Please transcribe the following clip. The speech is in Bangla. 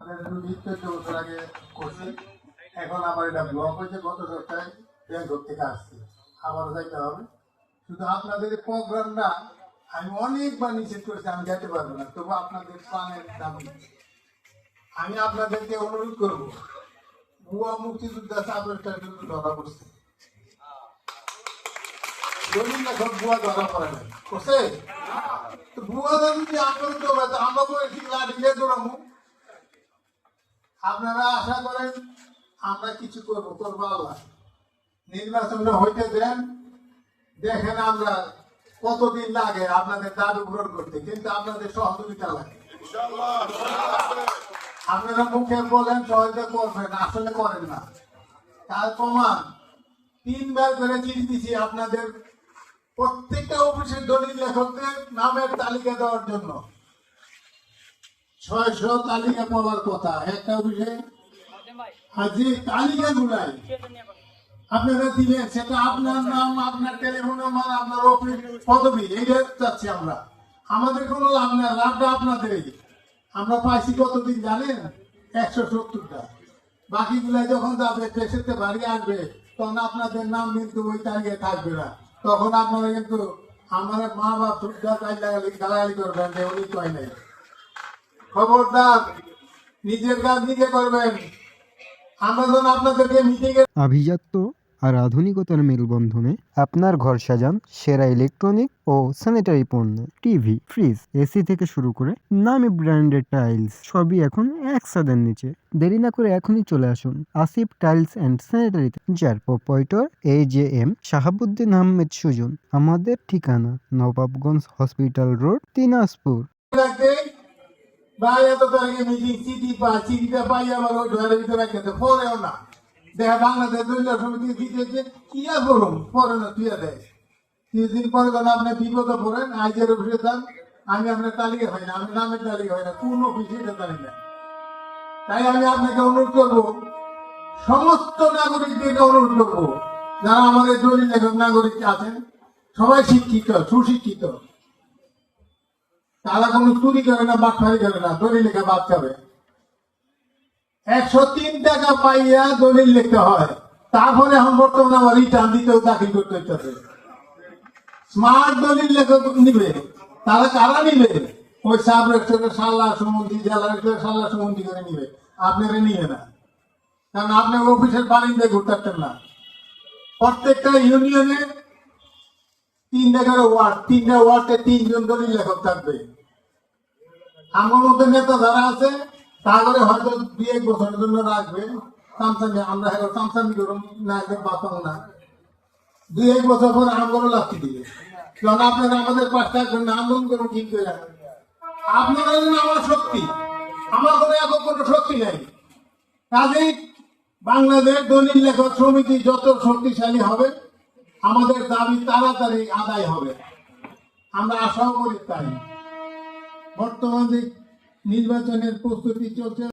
14 বছর আগে করছি, এখন আবার এটা ব্লক হয়েছে। গত সপ্তাহে ব্যাংকক থেকে আসছি, আবার যাইতে হবে। শুধু আপনাদের প্রোগ্রামটা আমি অনেকবার নিষেধ করেছি, আমি যেতে পারবো না, তবু আপনাদের প্রাণের দাবি আমি আপনাদেরকে অনুরোধ করবো। ভুয়া মুক্তিযোদ্ধা সাবরেস্টার কিন্তু ধরা পড়ছে, দলিল লেখক ভুয়া ধরা পড়ে নাই করছে। তো ভুয়া যদি আপনাদের দৌড়াতে আমরা বলেছি লাঠিলে দৌড়াবো। আপনারা আশা করেন আমরা কিছু করবো, করবো আল্লাহ। নির্বাচনটা হইতে দেন, দেখেন আমরা কতদিন লাগে আপনাদের দাবি পূরণ করতে, কিন্তু আপনাদের সহযোগিতা লাগে। আপনারা মুখে বলেন সহযোগিতা করবেন, আসলে করেন না। তার প্রমাণ 3বার করে চিঠি দিচ্ছি আপনাদের প্রত্যেকটা অফিসের দলিল লেখকদের নামের তালিকা দেওয়ার জন্য। 600 তালিকা পাওয়ার কথা একটা অফিসে। আর যে তালিকা গুলাই আপনারা দিলেন, সেটা আপনার নাম, আপনার টেলিফোন নাম্বার, আপনার অফিস পদবি, এইটা চাচ্ছি আমরা। আমাদের কোনো লাভ নেই, লাভটা আপনাদেরই। আমরা পাইছি কতদিন জানেন? 170টা। বাকিগুলা যখন যাবে দেশেতে বাড়ি আসবে, তখন আপনাদের নাম কিন্তু ওই তালিকায় থাকবে না। তখন আপনারা কিন্তু আমার মা বাপ গালাগালি করবেন যে উনি কয় নাই। খবরদার, নিজের কাজ নিজে করবেন। আমরা যখন আপনাদেরকে মিটিংয়ে আভিজাত্য আর আধুনিকতার মেলবন্ধনে আপনার ঘর সাজান সেরা ইলেকট্রনিক ও স্যানিটারি পণ্য। টিভি, ফ্রিজ, এসি থেকে শুরু করে নামি ব্র্যান্ডের টাইলস সবই এখন এক ছাদের নিচে। দেরি না করে এখনই চলে আসুন আসিফ টাইলস অ্যান্ড স্যানিটারিতে, যার প্রোপাইটর AJM শাহাবুদ্দিন আহমেদ সুজন। আমাদের ঠিকানা নবাবগঞ্জ হসপিটাল রোড, দিনাজপুর। ভাই এত তারিখে মিটিং চিঠি পাই, চিঠিটা পাই আমার ওই ঘরের ভিতরে রাখতে পরেও না। দেখা বাংলাদেশ দলীয় সমিতি দিতেছে, কি আর বলুন, পরে না তুই দেয় 30 দিন পরে যখন আপনি বিপদে পড়েন, আইজের অফিসে যান, আমি আপনার তালিকা হয় না, আমি নামের তালিকা হয় না, কোন অফিসে এটা তালিকা। তাই আমি আপনাকে অনুরোধ করবো, সমস্ত নাগরিকদেরকে অনুরোধ করবো, যারা আমাদের দলিল লেখক নাগরিক আছেন, সবাই শিক্ষিত, সুশিক্ষিত। তারা কোনো চুরি করে না, বাটফারি করে না, দলিল লেখা বাদ যাবে। 103 টাকা পাইয়া দলিল লিখতে হয়, তারপরে এখন বর্তমানে আমার রিটার্ন দিতেও দাখিল করতে হচ্ছে। স্মার্ট দলিল লেখক নিবে, তারা কারা নিবে? ওই সাব রেজিস্ট্রার সাল্লা সুমন্ত্রী, জেলা রেজিস্ট্রার সাল্লা সুমন্ত্রী করে নিবে, আপনারা নিবে না। কারণ আপনি অফিসের বাড়িতে ঘুরতে পারতেন না। প্রত্যেকটা ইউনিয়নে 3টা করে ওয়ার্ড, 3টা ওয়ার্ডে 3 জন দলিল লেখক থাকবে। আমার মতো নেতা যারা আছে, তাহলে হয়তো 2-1 বছরের জন্য রাখবে। আমরা সামসামি করুন না, বাঁচাবো না। 2-1 বছর পর আমগুলো লাঠি দিবে, কারণ আপনারা আমাদের পাশ থাকবেন না। আন্দোলন করুন ঠিক করে, আপনারা আমার শক্তি, আমার কোনো একক কোনো শক্তি নেই। কাজেই বাংলাদেশ দলিল লেখক সমিতি যত শক্তিশালী হবে, আমাদের দাবি তাড়াতাড়ি আদায় হবে। আমরা আশাও করি তাই। বর্তমানে নির্বাচনের প্রস্তুতি চলছে।